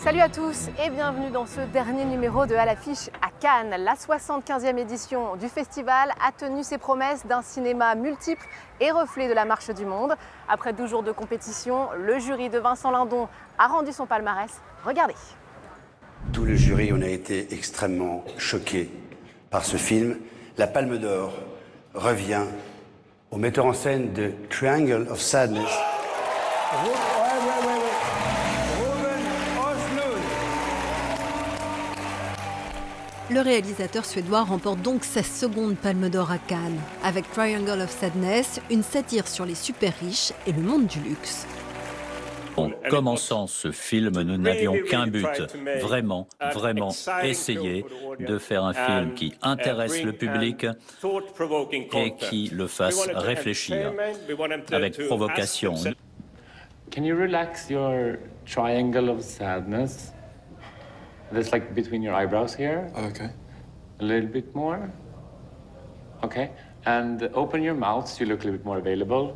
Salut à tous et bienvenue dans ce dernier numéro de À l'affiche à Cannes. La 75e édition du festival a tenu ses promesses d'un cinéma multiple et reflet de la marche du monde. Après 12 jours de compétition, le jury de Vincent Lindon a rendu son palmarès. Regardez. Tout le jury, on a été extrêmement choqués par ce film. La Palme d'Or revient au metteur en scène de Triangle of Sadness. Le réalisateur suédois remporte donc sa seconde Palme d'Or à Cannes, avec Triangle of Sadness, une satire sur les super riches et le monde du luxe. En commençant ce film, nous n'avions qu'un but, vraiment essayer de faire un film qui intéresse le public et qui le fasse réfléchir, avec provocation. Can you relax your triangle of sadness? That's like between your eyebrows here. Okay. A little bit more. Okay. And open your mouth so you look a little bit more available.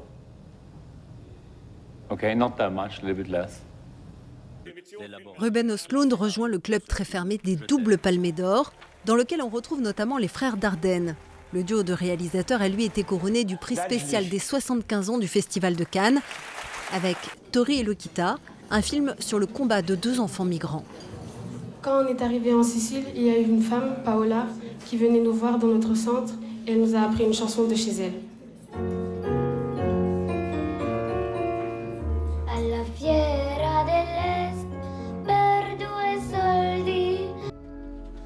Okay, not that much, a little bit less. Ruben Östlund rejoint le club très fermé des doubles palmées d'or, dans lequel on retrouve notamment les frères Dardenne. Le duo de réalisateurs a lui été couronné du prix spécial des 75 ans du Festival de Cannes, avec Tori et Lokita, un film sur le combat de deux enfants migrants. Quand on est arrivé en Sicile, il y a eu une femme, Paola, qui venait nous voir dans notre centre et elle nous a appris une chanson de chez elle.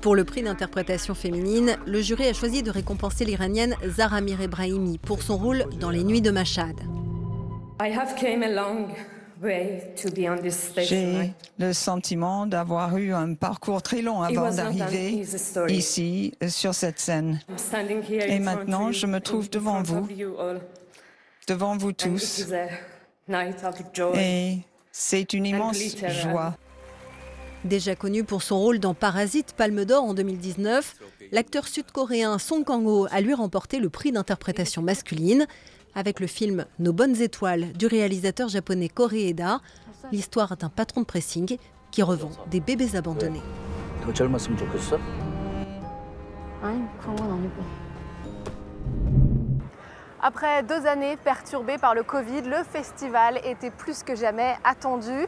Pour le prix d'interprétation féminine, le jury a choisi de récompenser l'Iranienne Zahra Mir Ebrahimi pour son rôle dans Les Nuits de Mashhad. J'ai le sentiment d'avoir eu un parcours très long avant d'arriver ici, sur cette scène. Et maintenant, je me trouve devant vous tous. Et c'est une immense joie. Déjà connu pour son rôle dans Parasite, Palme d'Or en 2019, l'acteur sud-coréen Song Kang-ho a lui remporté le prix d'interprétation masculine avec le film Nos bonnes étoiles du réalisateur japonais Koreeda, l'histoire d'un patron de pressing qui revend des bébés abandonnés. Après 2 années perturbées par le Covid, le festival était plus que jamais attendu.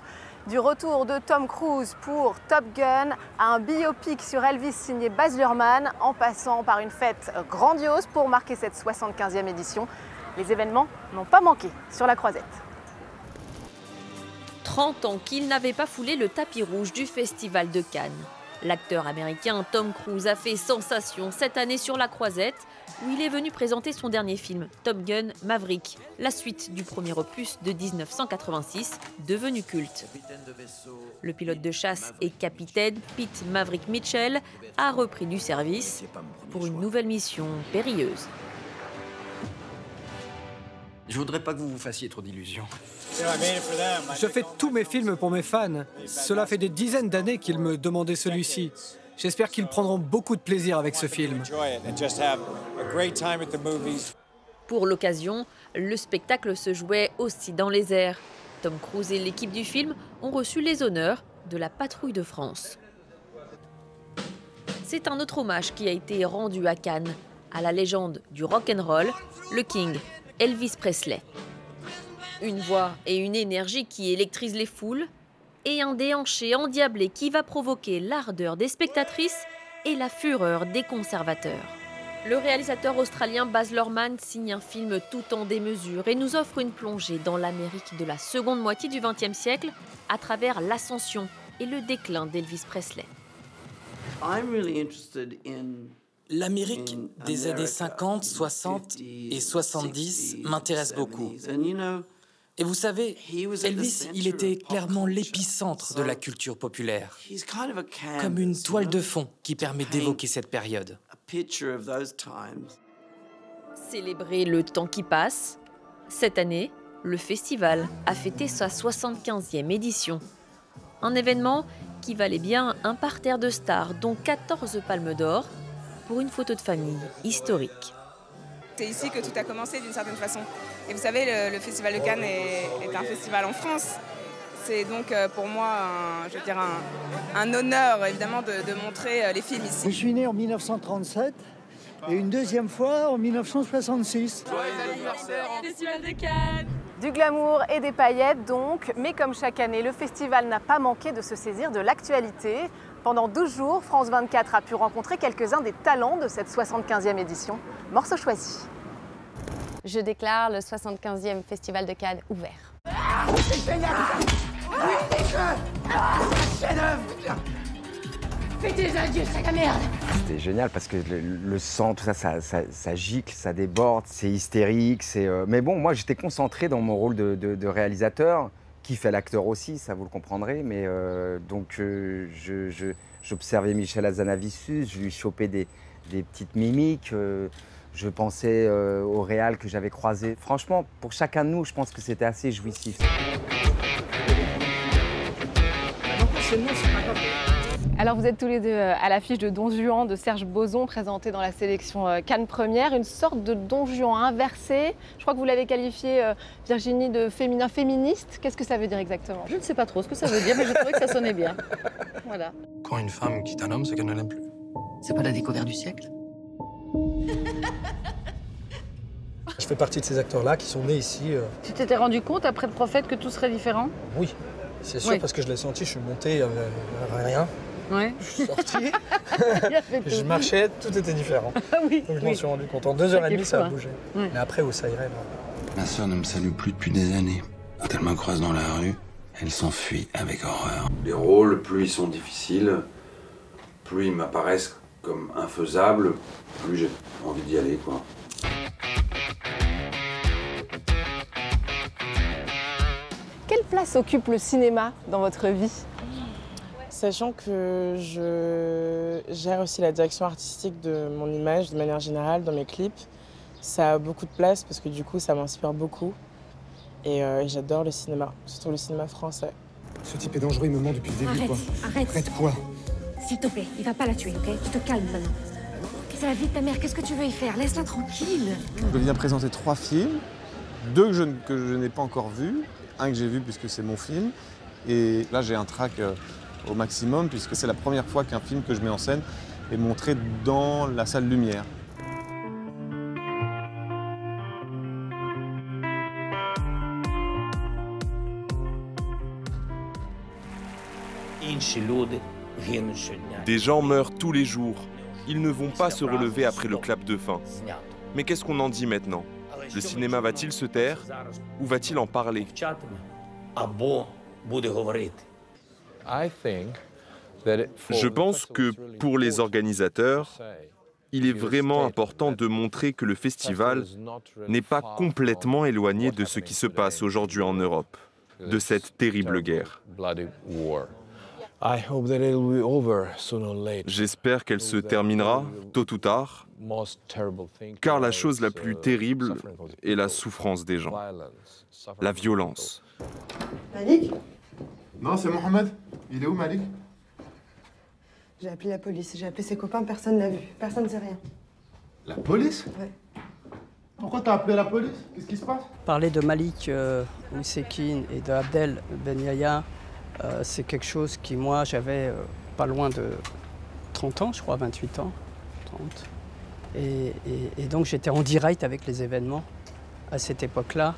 Du retour de Tom Cruise pour Top Gun à un biopic sur Elvis signé Baz Luhrmann, en passant par une fête grandiose pour marquer cette 75e édition. Les événements n'ont pas manqué sur la Croisette. 30 ans qu'il n'avait pas foulé le tapis rouge du Festival de Cannes. L'acteur américain Tom Cruise a fait sensation cette année sur la Croisette, où il est venu présenter son dernier film, Top Gun Maverick, la suite du premier opus de 1986, devenu culte. Le pilote de chasse et capitaine Pete Maverick Mitchell a repris du service pour une nouvelle mission périlleuse. Je voudrais pas que vous vous fassiez trop d'illusions. Je fais tous mes films pour mes fans. Cela fait des dizaines d'années qu'ils me demandaient celui-ci. J'espère qu'ils prendront beaucoup de plaisir avec ce film. Pour l'occasion, le spectacle se jouait aussi dans les airs. Tom Cruise et l'équipe du film ont reçu les honneurs de la Patrouille de France. C'est un autre hommage qui a été rendu à Cannes, à la légende du rock'n'roll, le King, Elvis Presley. Une voix et une énergie qui électrisent les foules et un déhanché endiablé qui va provoquer l'ardeur des spectatrices et la fureur des conservateurs. Le réalisateur australien Baz Luhrmann signe un film tout en démesure et nous offre une plongée dans l'Amérique de la seconde moitié du XXe siècle à travers l'ascension et le déclin d'Elvis Presley. L'Amérique des années 50, 60 et 70 m'intéresse beaucoup. Et vous savez, Elvis, il était clairement l'épicentre de la culture populaire, comme une toile de fond qui permet d'évoquer cette période. Célébrer le temps qui passe, cette année, le festival a fêté sa 75e édition. Un événement qui valait bien un parterre de stars, dont 14 palmes d'or, pour une photo de famille historique. C'est ici que tout a commencé d'une certaine façon. Et vous savez, le Festival de Cannes est un festival en France. C'est donc pour moi, un honneur évidemment de montrer les films ici. Je suis né en 1937 et une deuxième fois en 1966. Festival de Cannes. Du glamour et des paillettes donc, mais comme chaque année, le festival n'a pas manqué de se saisir de l'actualité. Pendant 12 jours, France 24 a pu rencontrer quelques-uns des talents de cette 75e édition. Morceau choisi. Je déclare le 75e Festival de Cannes ouvert. C'est génial! Oui, chef-d'œuvre! Fais tes adieux, c'est la merde! C'était génial parce que le sang, tout ça, ça gicle, ça déborde, c'est hystérique. Mais bon, moi, j'étais concentré dans mon rôle de réalisateur, qui fait l'acteur aussi, ça vous le comprendrez. Mais donc, j'observais Michel Hazanavicius, je lui chopais des petites mimiques. Je pensais au réal que j'avais croisé. Franchement, pour chacun de nous, je pense que c'était assez jouissif. Alors vous êtes tous les deux à l'affiche de Don Juan de Serge Boson, présenté dans la sélection Cannes Première, une sorte de Don Juan inversé. Je crois que vous l'avez qualifié, Virginie, de féminin féministe. Qu'est-ce que ça veut dire exactement? Je ne sais pas trop ce que ça veut dire, mais j'ai trouvé que ça sonnait bien. Voilà. Quand une femme quitte un homme, c'est qu'elle ne l'aime plus. C'est pas la découverte du siècle? Je fais partie de ces acteurs-là qui sont nés ici. Tu t'étais rendu compte après le Prophète que tout serait différent? Oui, c'est sûr, parce que je l'ai senti, je suis monté, il n'y avait rien. Ouais. Je suis sorti, je marchais, tout était différent. Oui, donc je m'en suis rendu compte. En 2h30, ça a bougé. Ouais. Mais après, où ça irait? Ma sœur ne me salue plus depuis des années. Quand elle me croise dans la rue, elle s'enfuit avec horreur. Les rôles, plus ils sont difficiles, plus ils m'apparaissent comme infaisables, plus j'ai envie d'y aller, quoi. Quelle place occupe le cinéma dans votre vie? Sachant que je gère aussi la direction artistique de mon image de manière générale dans mes clips, ça a beaucoup de place parce que du coup ça m'inspire beaucoup et j'adore le cinéma, surtout le cinéma français. Ce type est dangereux, il me ment depuis le début. Arrête, quoi. Arrête. Arrête quoi? S'il te plaît, il va pas la tuer, ok? Tu te calmes maintenant. C'est la vie de ta mère, qu'est-ce que tu veux y faire? Laisse-la tranquille. Je viens présenter 3 films, 2 que je n'ai pas encore vus, un que j'ai vu puisque c'est mon film, et là j'ai un trac au maximum puisque c'est la première fois qu'un film que je mets en scène est montré dans la salle lumière. Des gens meurent tous les jours. Ils ne vont pas se relever après le clap de fin. Mais qu'est-ce qu'on en dit maintenant? Le cinéma va-t-il se taire ou va-t-il en parler? Je pense que pour les organisateurs, il est vraiment important de montrer que le festival n'est pas complètement éloigné de ce qui se passe aujourd'hui en Europe, de cette terrible guerre. J'espère qu'elle se terminera, tôt ou tard, car la chose la plus terrible est la souffrance des gens, la violence. Malik? Non, c'est Mohamed. Il est où, Malik? J'ai appelé la police, j'ai appelé ses copains, personne n'a vu. Personne ne sait rien. La police? Ouais. Pourquoi t'as appelé la police? Qu'est-ce qui se passe? Parler de Malik Oussekine et de Abdel Ben Yahya, c'est quelque chose qui, moi, j'avais pas loin de 30 ans, je crois, 28 ans, 30. Et donc j'étais en direct avec les événements à cette époque-là.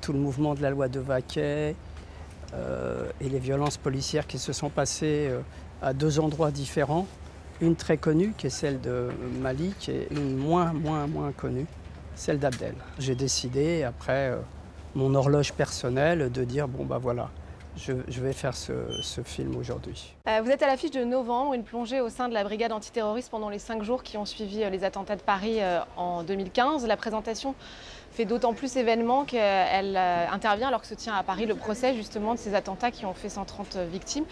Tout le mouvement de la loi de Vaquet et les violences policières qui se sont passées à 2 endroits différents. Une très connue, qui est celle de Malik, et une moins connue, celle d'Abdel. J'ai décidé, après mon horloge personnelle, de dire, bon bah voilà, je vais faire ce film aujourd'hui. Vous êtes à l'affiche de Novembre, une plongée au sein de la brigade antiterroriste pendant les 5 jours qui ont suivi les attentats de Paris en 2015. La présentation fait d'autant plus événement qu'elle intervient alors que se tient à Paris le procès justement de ces attentats qui ont fait 130 victimes.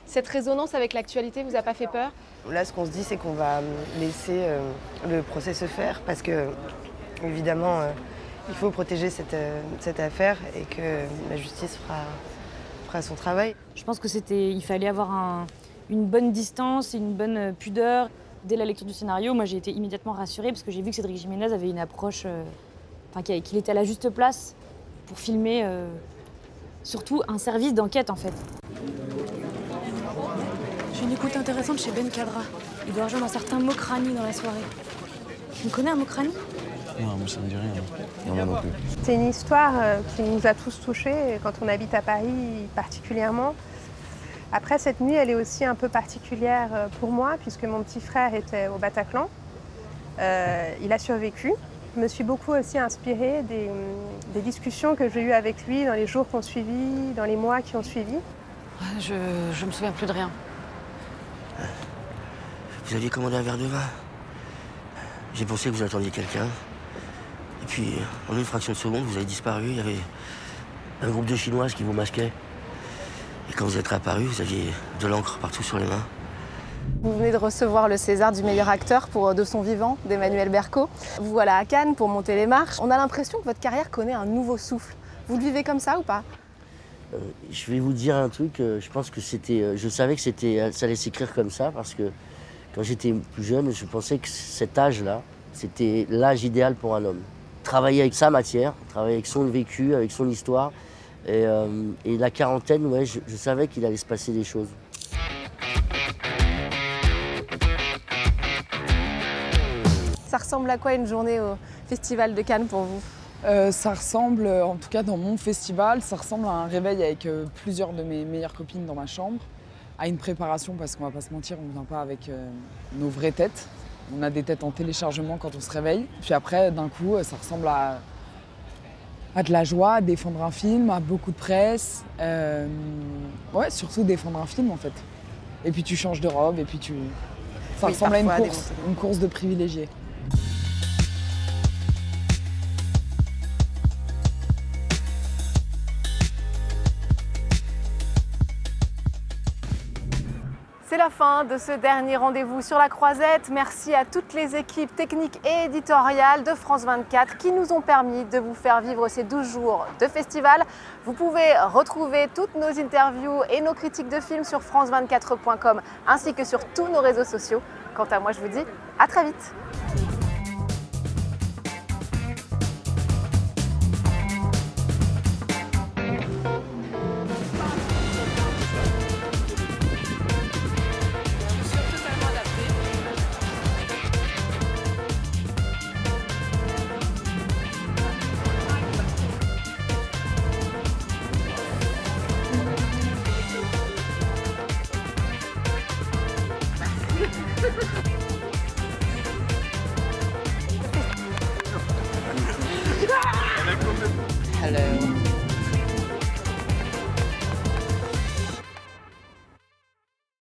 Cette résonance avec l'actualité vous a pas fait peur? Là, ce qu'on se dit, c'est qu'on va laisser le procès se faire parce que, évidemment, il faut protéger cette affaire et que la justice fera son travail. Je pense qu'il fallait avoir une bonne distance et une bonne pudeur. Dès la lecture du scénario, moi j'ai été immédiatement rassurée parce que j'ai vu que Cédric Jiménez avait une approche, qu'il était à la juste place pour filmer surtout un service d'enquête en fait. J'ai une écoute intéressante chez Ben Kadra. Il doit rejoindre un certain Mokrani dans la soirée. Tu me connais un Mokrani? Non, moi ça me dit rien. Non, moi non plus. C'est une histoire qui nous a tous touchés quand on habite à Paris particulièrement. Après, cette nuit, elle est aussi un peu particulière pour moi puisque mon petit frère était au Bataclan. Il a survécu. Je me suis beaucoup aussi inspirée des discussions que j'ai eues avec lui dans les jours qui ont suivi, dans les mois qui ont suivi. Je me souviens plus de rien. Vous aviez commandé un verre de vin. J'ai pensé que vous attendiez quelqu'un. Et puis, en une fraction de seconde, vous avez disparu. Il y avait un groupe de Chinoises qui vous masquaient. Et quand vous êtes réapparu, vous aviez de l'encre partout sur les mains. Vous venez de recevoir le César du meilleur acteur pour De son vivant d'Emmanuel Berco. Vous voilà à Cannes pour monter les marches. On a l'impression que votre carrière connaît un nouveau souffle. Vous le vivez comme ça ou pas? Je vais vous dire un truc, je pense que c'était... Je savais que ça allait s'écrire comme ça parce que quand j'étais plus jeune, je pensais que cet âge-là, c'était l'âge idéal pour un homme. Travailler avec sa matière, travailler avec son vécu, avec son histoire. Et la quarantaine, ouais, je savais qu'il allait se passer des choses. Ça ressemble à quoi une journée au Festival de Cannes pour vous? Ça ressemble, en tout cas dans mon festival, ça ressemble à un réveil avec plusieurs de mes meilleures copines dans ma chambre, à une préparation parce qu'on va pas se mentir, on ne vient pas avec nos vraies têtes. On a des têtes en téléchargement quand on se réveille. Puis après, d'un coup, ça ressemble à de la joie, à défendre un film, à beaucoup de presse. Ouais, surtout défendre un film en fait. Et puis tu changes de robe et puis tu... Ça ressemble à une course de privilégiés. C'est la fin de ce dernier rendez-vous sur la Croisette. Merci à toutes les équipes techniques et éditoriales de France 24 qui nous ont permis de vous faire vivre ces 12 jours de festival. Vous pouvez retrouver toutes nos interviews et nos critiques de films sur france24.com ainsi que sur tous nos réseaux sociaux. Quant à moi, je vous dis à très vite. Hello.